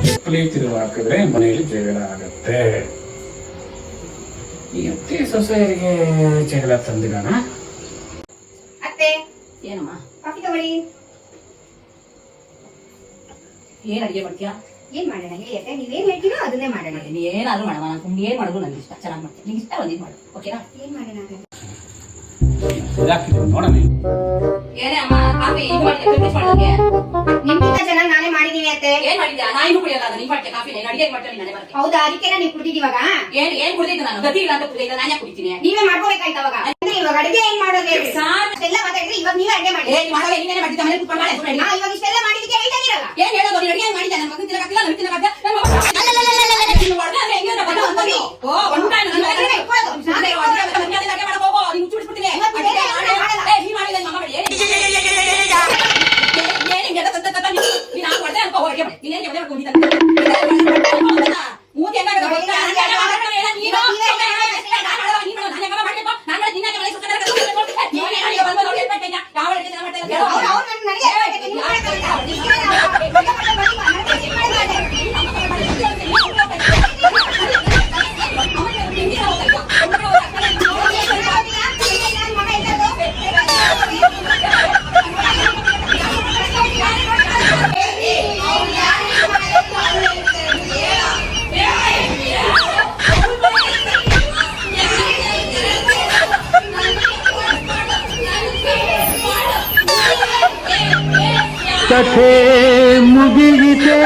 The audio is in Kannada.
ಚಪ್ಪಲಿ ತಿರುವು ಹಾಕಿದ್ರೆ ಮನೆಯಲ್ಲಿ ಜಗಳ ಆಗತ್ತೆ. ಈ ಅತ್ತೆ ಸೊಸೆಯರಿಗೆ ಜಗಳ ತಂದಿದಾನ. ಅತ್ತೆ ಏನಮ್ಮ ಕಾಫಿ ತಗೊಳ್ಳಿ. ಏನ್ ಅಡಿಗೆ ಮಾಡ್ತೀಯಾ? ಏನ್ ಮಾಡೋಣ ಹೇಳಿ ಅತ್ತೆ, ನೀವೇನ್ ಹೇಳ್ತೀರೋ ಅದನ್ನೇ ಮಾಡೋಣ. ನೀ ಏನಾದ್ರು ಮಾಡಮ್ಮ, ನಾನು ಏನ್ ಮಾಡೋದು ನನಗೆ ಇಷ್ಟ. ಚೆನ್ನಾಗಿ ಮಾಡ್ತೀನಿ, ನಿಂಗೆ ಇಷ್ಟ ಒಂದಿದ್ ಮಾಡು, ಓಕೆನಾ? ಏನ್ ಮಾಡೋಣ ನೋಡ ನೀನು ಏನೇ ಅಮ್ಮ ಕಾಫಿ ಈಗ ಮಾಡಿದ್ದೆ, ಫಿನಿಶ್ ಮಾಡೋದಕ್ಕೆ ನಿಮ್ಗಿಂತ ಚೆನ್ನಾಗಿ ನಾನೇ ಮಾಡಿದೀನಿ ಅತ್ತೆ. ಏನ್ ಮಾಡಿದ್ಯಾ? ನಾ ಇನ್ನೂ ಕುಡಿಯಲ್ಲ, ನೀನ್ ಮಾಡ್ತೀಯ ಕಾಫಿ, ನೀನು ಅಡಿಗೆ ಮಾಡ್ತೀನಿ ನಾನೇ ಬರ್ತೀನಿ. ಹೌದಾ, ಅದಕ್ಕೆನ ನೀವು ಕುಡಿದಿದ್ದೀವಾಗ? ಏನ್ ಕುಡಿದಿದ್ದು ನಾನು? ಗತಿ ಇಲ್ಲ ಅಂತ ಕುಡಿದಿದ್ದ, ನಾನೇ ಕುಡಿತೀನಿ. ನೀವೇ ಮಾಡ್ಕೋಬೇಕಾಯ್ತು ಅವಾಗ. ಅಂದ್ರೆ ಇವಾಗ ಅಡಿಗೆ ಏನ್ ಮಾಡೋದು ಹೇಳಿ ಸಾರ್ ಎಲ್ಲ ಮಾತಾಡಿದ್ರೆ ಇವಾಗ ನೀವೇ ಅಡಿಗೆ ಮಾಡಿ. ಮಾಡೋದು ನೀನೇ ಮಾಡಿದ್ದ, ಮನೇಲಿ ಕುತ್ಕೊಂಡು ಮಾಡಿ. ಇವಾಗ ಇಷ್ಟೆಲ್ಲ ಮಾಡಿದಕ್ಕೆ ಹೇಳ್ತಾ ಇದೀರಲ್ಲ. ಏನ್ ಹೇಳೋದು? ನೀನು ಅಡಿಗೆ ಮಾಡಿದ್ದೆ, ನನ್ನ ಮಗನ ತಿನ್ನಕ್ಕಾಗ್ತಿಲ್ಲ, ನನಗೆ ತಿನ್ನಕ್ಕಾಗ್ತಿಲ್ಲ, ನನ್ನ ಮಗ ನೀನು ಹೊಡೆದ ಅಂದ್ರೆ ಹೆಂಗೆ ಅಂತ ಬಂದು ಬಂದು ಓ ಒಂದು ಟೈಮ್ ನನ್ನ ಅಡಿಗೆ ಮಾಡಕ್ಕೆ ಹೋಗೋ, ನೀನು ಚೂಡಿಸ್ಬಿಡ್ತೀನಿ. ನೀ ಮಾಡಿದ ಮಗ ಮಾಡಿ ಏನ್ ಹಿಂಗೆಲ್ಲ ತತ್ತ ನೀನು ಹಾಗೆ ಹೊಡೆದೆ ಅನ್ಕೋ, ಅಡಿಗೆ ಮಾಡಿ ನೀನೇನು ಹೊಡೆದೆ ಹೊಡಿತಾನೆ ಮೂತಿ ಹೆಂಗಾಗ ಕಥೆ ಮುಗಿಯಿತೆ.